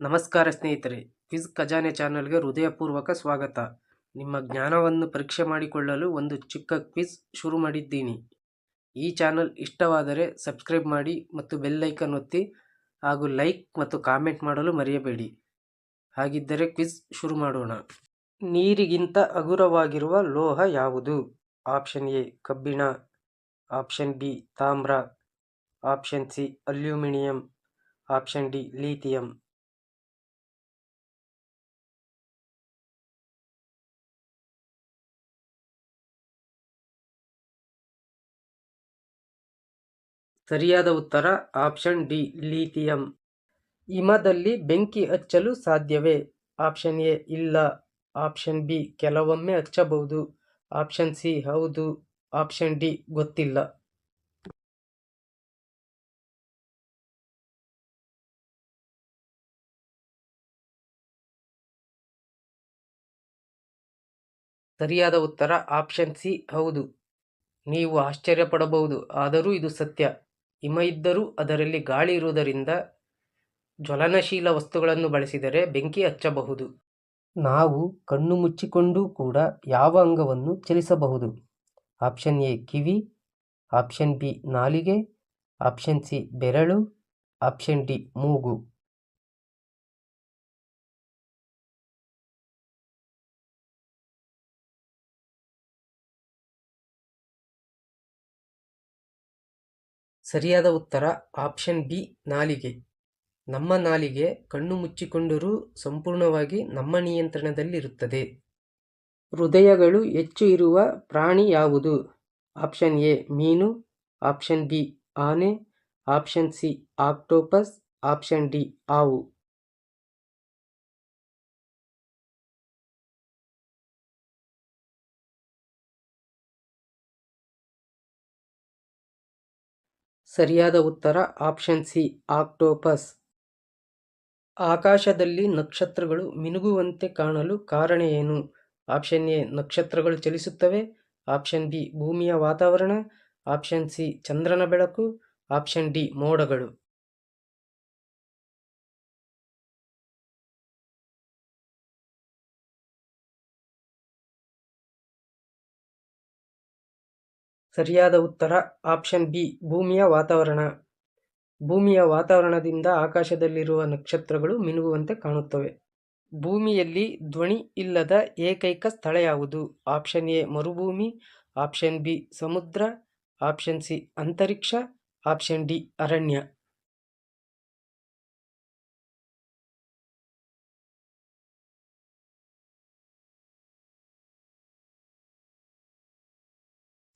ನಮಸ್ಕಾರ ಸ್ನೇಹಿತರೆ, ಕ್ವಿಜ್ ಖಜಾನೆ ಚಾನಲ್ಗೆ ಹೃದಯಪೂರ್ವಕ ಸ್ವಾಗತ. ನಿಮ್ಮ ಜ್ಞಾನವನ್ನು ಪರೀಕ್ಷೆ ಮಾಡಿಕೊಳ್ಳಲು ಒಂದು ಚಿಕ್ಕ ಕ್ವಿಜ್ ಶುರು ಮಾಡಿದ್ದೀನಿ. ಈ ಚಾನಲ್ ಇಷ್ಟವಾದರೆ ಸಬ್ಸ್ಕ್ರೈಬ್ ಮಾಡಿ ಮತ್ತು ಬೆಲ್ ಐಕನ್ ಒತ್ತಿ ಹಾಗೂ ಲೈಕ್ ಮತ್ತು ಕಾಮೆಂಟ್ ಮಾಡಲು ಮರೆಯಬೇಡಿ. ಹಾಗಿದ್ದರೆ ಕ್ವಿಜ್ ಶುರು ಮಾಡೋಣ. ನೀರಿಗಿಂತ ಹಗುರವಾಗಿರುವ ಲೋಹ ಯಾವುದು? ಆಪ್ಷನ್ ಎ ಕಬ್ಬಿಣ, ಆಪ್ಷನ್ ಬಿ ತಾಮ್ರ, option C aluminium, option D lithium. ಸರಿಯಾದ ಉತ್ತರ ಆಪ್ಷನ್ ಡಿ ಲಿಥಿಯಂ. ಹಿಮದಲ್ಲಿ ಬೆಂಕಿ ಹಚ್ಚಲು ಸಾಧ್ಯವೇ? ಆಪ್ಷನ್ ಎ ಇಲ್ಲ, ಆಪ್ಷನ್ ಬಿ ಕೆಲವೊಮ್ಮೆ ಹಚ್ಚಬಹುದು, ಆಪ್ಷನ್ ಸಿ ಹೌದು, ಆಪ್ಷನ್ ಡಿ ಗೊತ್ತಿಲ್ಲ. ಸರಿಯಾದ ಉತ್ತರ ಆಪ್ಷನ್ ಸಿ ಹೌದು. ನೀವು ಆಶ್ಚರ್ಯಪಡಬಹುದು, ಆದರೂ ಇದು ಸತ್ಯ. ಹಿಮ ಇದ್ದರೂ ಅದರಲ್ಲಿ ಗಾಳಿ ಇರುವುದರಿಂದ ಜ್ವಲನಶೀಲ ವಸ್ತುಗಳನ್ನು ಬಳಸಿದರೆ ಬೆಂಕಿ ಹಚ್ಚಬಹುದು. ನಾವು ಕಣ್ಣು ಮುಚ್ಚಿಕೊಂಡು ಕೂಡ ಯಾವ ಅಂಗವನ್ನು ಚಲಿಸಬಹುದು? Option A kiwi, option B ನಾಲಿಗೆ, ಆಪ್ಷನ್ ಸಿ ಬೆರಳು, ಆಪ್ಷನ್ ಡಿ ಮೂಗು. ಸರಿಯಾದ ಉತ್ತರ ಆಪ್ಷನ್ ಬಿ ನಾಲಿಗೆ. ನಮ್ಮ ನಾಲಿಗೆ ಕಣ್ಣು ಮುಚ್ಚಿಕೊಂಡರೂ ಸಂಪೂರ್ಣವಾಗಿ ನಮ್ಮ ನಿಯಂತ್ರಣದಲ್ಲಿರುತ್ತದೆ. ಹೃದಯಗಳು ಹೆಚ್ಚು ಇರುವ ಪ್ರಾಣಿ ಯಾವುದು? ಆಪ್ಷನ್ ಎ ಮೀನು, ಆಪ್ಷನ್ ಬಿ ಆನೆ, option C octopus, option D ಹಾವು. ಸರಿಯಾದ ಉತ್ತರ ಆಪ್ಷನ್ ಸಿ ಆಕ್ಟೋಪಸ್. ಆಕಾಶದಲ್ಲಿ ನಕ್ಷತ್ರಗಳು ಮಿನುಗುವಂತೆ ಕಾಣಲು ಕಾರಣ ಏನು? ಆಪ್ಷನ್ ಎ ನಕ್ಷತ್ರಗಳು ಚಲಿಸುತ್ತವೆ, ಆಪ್ಷನ್ ಬಿ ಭೂಮಿಯ ವಾತಾವರಣ, ಆಪ್ಷನ್ ಸಿ ಚಂದ್ರನ ಬೆಳಕು, ಆಪ್ಷನ್ ಡಿ ಮೋಡಗಳು. ಸರಿಯಾದ ಉತ್ತರ ಆಪ್ಷನ್ ಬಿ ಭೂಮಿಯ ವಾತಾವರಣ. ಭೂಮಿಯ ವಾತಾವರಣದಿಂದ ಆಕಾಶದಲ್ಲಿರುವ ನಕ್ಷತ್ರಗಳು ಮಿನುಗುವಂತೆ ಕಾಣುತ್ತವೆ. ಭೂಮಿಯಲ್ಲಿ ಧ್ವನಿ ಇಲ್ಲದ ಏಕೈಕ ಸ್ಥಳ ಯಾವುದು? ಆಪ್ಷನ್ ಎ ಮರುಭೂಮಿ, ಆಪ್ಷನ್ ಬಿ ಸಮುದ್ರ, ಆಪ್ಷನ್ ಸಿ ಅಂತರಿಕ್ಷ, ಆಪ್ಷನ್ ಡಿ ಅರಣ್ಯ.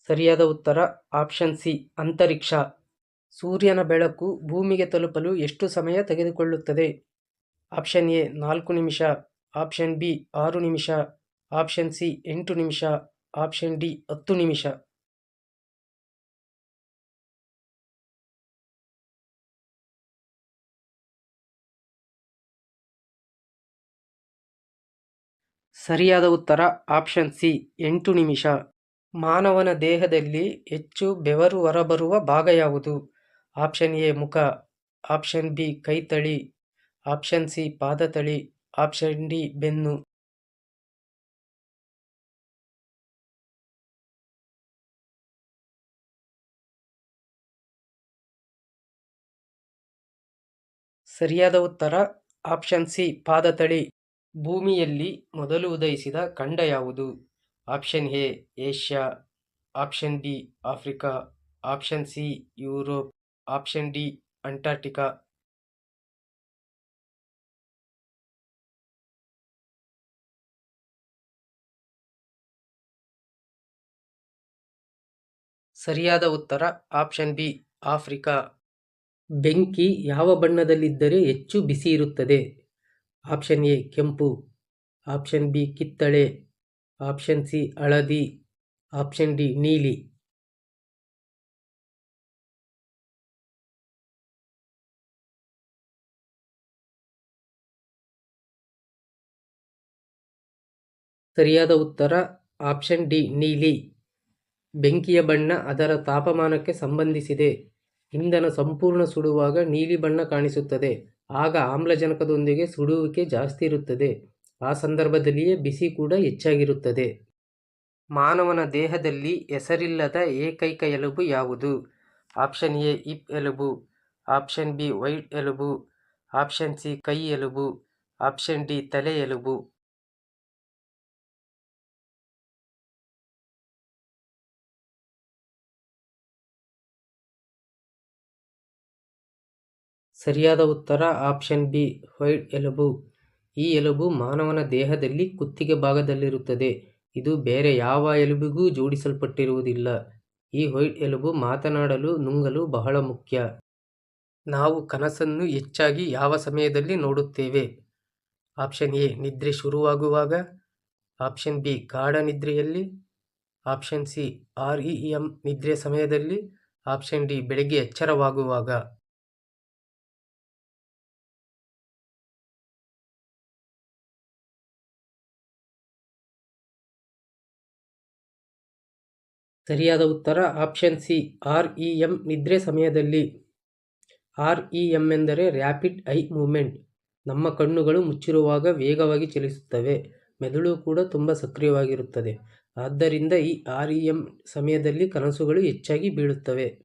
ಸರಿಯಾದ ಉತ್ತರ ಆಪ್ಷನ್ ಸಿ ಅಂತರಿಕ್ಷ. ಸೂರ್ಯನ ಬೆಳಕು ಭೂಮಿಗೆ ತಲುಪಲು ಎಷ್ಟು ಸಮಯ ತೆಗೆದುಕೊಳ್ಳುತ್ತದೆ? ಆಪ್ಷನ್ ಎ 4 ನಿಮಿಷ, ಆಪ್ಷನ್ ಬಿ 6 ನಿಮಿಷ, ಆಪ್ಷನ್ ಸಿ 8 ನಿಮಿಷ, ಆಪ್ಷನ್ ಡಿ 10 ನಿಮಿಷ. ಸರಿಯಾದ ಉತ್ತರ ಆಪ್ಷನ್ ಸಿ 8 ನಿಮಿಷ. ಮಾನವನ ದೇಹದಲ್ಲಿ ಹೆಚ್ಚು ಬೆವರು ಹೊರಬರುವ ಭಾಗ ಯಾವುದು? ಆಪ್ಷನ್ ಎ ಮುಖ, ಆಪ್ಷನ್ ಬಿ ಕೈತಳಿ, ಆಪ್ಷನ್ ಸಿ ಪಾದತಳಿ, ಆಪ್ಷನ್ ಡಿ ಬೆನ್ನು. ಸರಿಯಾದ ಉತ್ತರ ಆಪ್ಷನ್ ಸಿ ಪಾದತಳಿ. ಭೂಮಿಯಲ್ಲಿ ಮೊದಲು ಉದಯಿಸಿದ ಖಂಡ ಯಾವುದು? Option A Asia, option B Africa, option C Europe, option D Antarctica. ಸರಿಯಾದ ಉತ್ತರ ಆಪ್ಷನ್ ಬಿ ಆಫ್ರಿಕಾ. ಬೆಂಕಿ ಯಾವ ಬಣ್ಣದಲ್ಲಿದ್ದರೆ ಹೆಚ್ಚು ಬಿಸಿ ಇರುತ್ತದೆ? ಆಪ್ಷನ್ ಎ ಕೆಂಪು, ಆಪ್ಷನ್ ಬಿ ಕಿತ್ತಳೆ, ಆಪ್ಷನ್ ಸಿ ಹಳದಿ, ಆಪ್ಷನ್ ಡಿ ನೀಲಿ. ಸರಿಯಾದ ಉತ್ತರ ಆಪ್ಷನ್ ಡಿ ನೀಲಿ. ಬೆಂಕಿಯ ಬಣ್ಣ ಅದರ ತಾಪಮಾನಕ್ಕೆ ಸಂಬಂಧಿಸಿದೆ. ಇಂಧನ ಸಂಪೂರ್ಣ ಸುಡುವಾಗ ನೀಲಿ ಬಣ್ಣ ಕಾಣಿಸುತ್ತದೆ, ಆಗ ಆಮ್ಲಜನಕದೊಂದಿಗೆ ಸುಡುವಿಕೆ ಜಾಸ್ತಿ ಇರುತ್ತದೆ. ಆ ಸಂದರ್ಭದಲ್ಲಿಯೇ ಬಿಸಿ ಕೂಡ ಹೆಚ್ಚಾಗಿರುತ್ತದೆ. ಮಾನವನ ದೇಹದಲ್ಲಿ ಹೆಸರಿಲ್ಲದ ಏಕೈಕ ಎಲುಬು ಯಾವುದು? ಆಪ್ಷನ್ ಎ ಹಿಪ್ ಎಲುಬು, ಆಪ್ಷನ್ ಬಿ ವೈಡ್ ಎಲುಬು, ಆಪ್ಷನ್ ಸಿ ಕೈ ಎಲುಬು, ಆಪ್ಷನ್ ಡಿ ತಲೆ ಎಲುಬು. ಸರಿಯಾದ ಉತ್ತರ ಆಪ್ಷನ್ ಬಿ ವೈಡ್ ಎಲುಬು. ಈ ಎಲುಬು ಮಾನವನ ದೇಹದಲ್ಲಿ ಕುತ್ತಿಗೆ ಭಾಗದಲ್ಲಿರುತ್ತದೆ. ಇದು ಬೇರೆ ಯಾವ ಎಲುಬಿಗೂ ಜೋಡಿಸಲ್ಪಟ್ಟಿರುವುದಿಲ್ಲ. ಈ ವೈಡ್ ಎಲುಬು ಮಾತನಾಡಲು, ನುಂಗಲು ಬಹಳ ಮುಖ್ಯ. ನಾವು ಕನಸನ್ನು ಹೆಚ್ಚಾಗಿ ಯಾವ ಸಮಯದಲ್ಲಿ ನೋಡುತ್ತೇವೆ? ಆಪ್ಷನ್ ಎ ನಿದ್ರೆ ಶುರುವಾಗುವಾಗ, ಆಪ್ಷನ್ ಬಿ ಗಾಢ ನಿದ್ರೆಯಲ್ಲಿ, ಆಪ್ಷನ್ ಸಿ REM ನಿದ್ರೆ ಸಮಯದಲ್ಲಿ, ಆಪ್ಷನ್ ಡಿ ಬೆಳಗ್ಗೆ ಎಚ್ಚರವಾಗುವಾಗ. ಸರಿಯಾದ ಉತ್ತರ ಆಪ್ಷನ್ ಸಿ REM ನಿದ್ರೆ ಸಮಯದಲ್ಲಿ. REM ಎಂದರೆ ರ್ಯಾಪಿಡ್ ಐ ಮೂವ್ಮೆಂಟ್. ನಮ್ಮ ಕಣ್ಣುಗಳು ಮುಚ್ಚಿರುವಾಗ ವೇಗವಾಗಿ ಚಲಿಸುತ್ತವೆ. ಮೆದುಳು ಕೂಡ ತುಂಬ ಸಕ್ರಿಯವಾಗಿರುತ್ತದೆ. ಆದ್ದರಿಂದ ಈ REM ಸಮಯದಲ್ಲಿ ಕನಸುಗಳು ಹೆಚ್ಚಾಗಿ ಬೀಳುತ್ತವೆ.